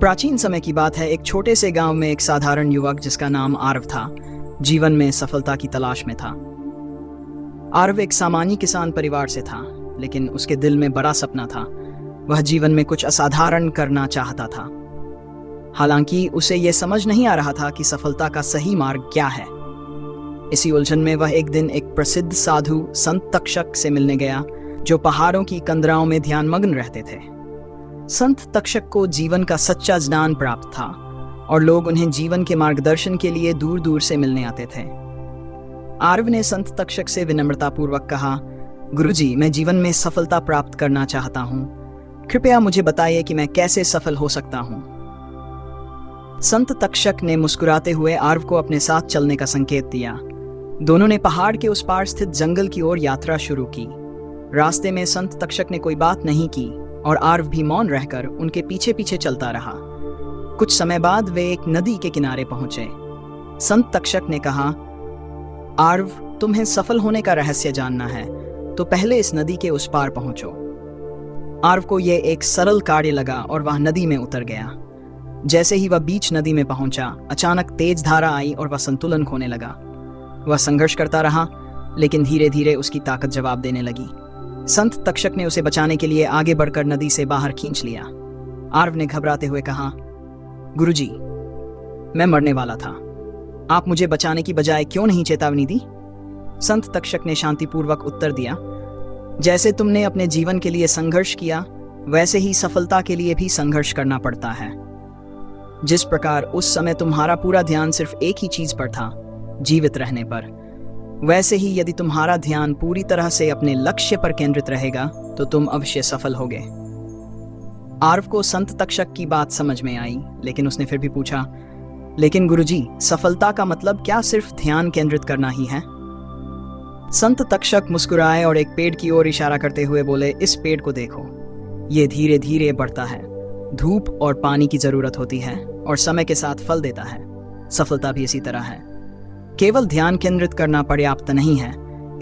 प्राचीन समय की बात है। एक छोटे से गांव में एक साधारण युवक जिसका नाम आरव था, जीवन में सफलता की तलाश में था। आरव एक सामान्य किसान परिवार से था, लेकिन उसके दिल में बड़ा सपना था। वह जीवन में कुछ असाधारण करना चाहता था। हालांकि उसे यह समझ नहीं आ रहा था कि सफलता का सही मार्ग क्या है। इसी उलझन में वह एक दिन एक प्रसिद्ध साधु संत तक्षक से मिलने गया, जो पहाड़ों की कंदराओं में ध्यानमग्न रहते थे। संत तक्षक को जीवन का सच्चा ज्ञान प्राप्त था और लोग उन्हें जीवन के मार्गदर्शन के लिए दूर दूर से मिलने आते थे। आरव ने संत तक्षक से विनम्रतापूर्वक कहा, गुरुजी, मैं जीवन में सफलता प्राप्त करना चाहता हूँ। कृपया मुझे बताइए कि मैं कैसे सफल हो सकता हूँ। संत तक्षक ने मुस्कुराते हुए आरव को अपने साथ चलने का संकेत दिया। दोनों ने पहाड़ के उस पार स्थित जंगल की ओर यात्रा शुरू की। रास्ते में संत तक्षक ने कोई बात नहीं की और आरव भी मौन रहकर उनके पीछे पीछे चलता रहा। कुछ समय बाद वे एक नदी के किनारे पहुंचे। संत तक्षक ने कहा, आरव, तुम्हें सफल होने का रहस्य जानना है तो पहले इस नदी के उस पार पहुंचो। आरव को यह एक सरल कार्य लगा और वह नदी में उतर गया। जैसे ही वह बीच नदी में पहुंचा, अचानक तेज धारा आई और वह संतुलन खोने लगा। वह संघर्ष करता रहा, लेकिन धीरे धीरे उसकी ताकत जवाब देने लगी। संत तक्षक ने उसे बचाने के लिए आगे बढ़कर नदी से बाहर खींच लिया। आरव ने घबराते हुए कहा, गुरुजी, मैं मरने वाला था। आप मुझे बचाने की बजाय क्यों नहीं चेतावनी दी? संत तक्षक ने शांतिपूर्वक उत्तर दिया, जैसे तुमने अपने जीवन के लिए संघर्ष किया, वैसे ही सफलता के लिए भी संघर्ष करना पड़ता है। जिस प्रकार उस समय तुम्हारा पूरा ध्यान सिर्फ एक ही चीज पर था, जीवित रहने पर, वैसे ही यदि तुम्हारा ध्यान पूरी तरह से अपने लक्ष्य पर केंद्रित रहेगा तो तुम अवश्य सफल होगे। आरव को संत तक्षक की बात समझ में आई, लेकिन उसने फिर भी पूछा, लेकिन गुरुजी, सफलता का मतलब क्या सिर्फ ध्यान केंद्रित करना ही है? संत तक्षक मुस्कुराए और एक पेड़ की ओर इशारा करते हुए बोले, इस पेड़ को देखो, ये धीरे धीरे बढ़ता है। धूप और पानी की जरूरत होती है और समय के साथ फल देता है। सफलता भी इसी तरह है। केवल ध्यान केंद्रित करना पर्याप्त नहीं है,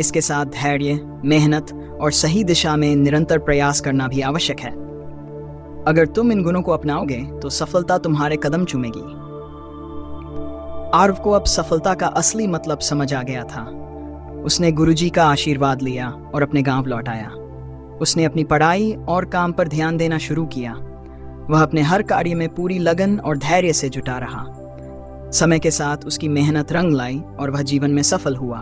इसके साथ धैर्य, मेहनत और सही दिशा में निरंतर प्रयास करना भी आवश्यक है। अगर तुम इन गुणों को अपनाओगे तो सफलता तुम्हारे कदम चूमेगी। आरव को अब सफलता का असली मतलब समझ आ गया था। उसने गुरुजी का आशीर्वाद लिया और अपने गांव लौट आया। उसने अपनी पढ़ाई और काम पर ध्यान देना शुरू किया। वह अपने हर कार्य में पूरी लगन और धैर्य से जुटा रहा। समय के साथ उसकी मेहनत रंग लाई और वह जीवन में सफल हुआ।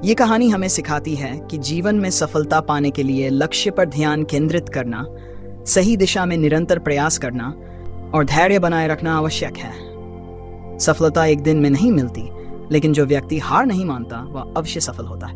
ये कहानी हमें सिखाती है कि जीवन में सफलता पाने के लिए लक्ष्य पर ध्यान केंद्रित करना, सही दिशा में निरंतर प्रयास करना और धैर्य बनाए रखना आवश्यक है। सफलता एक दिन में नहीं मिलती, लेकिन जो व्यक्ति हार नहीं मानता वह अवश्य सफल होता है।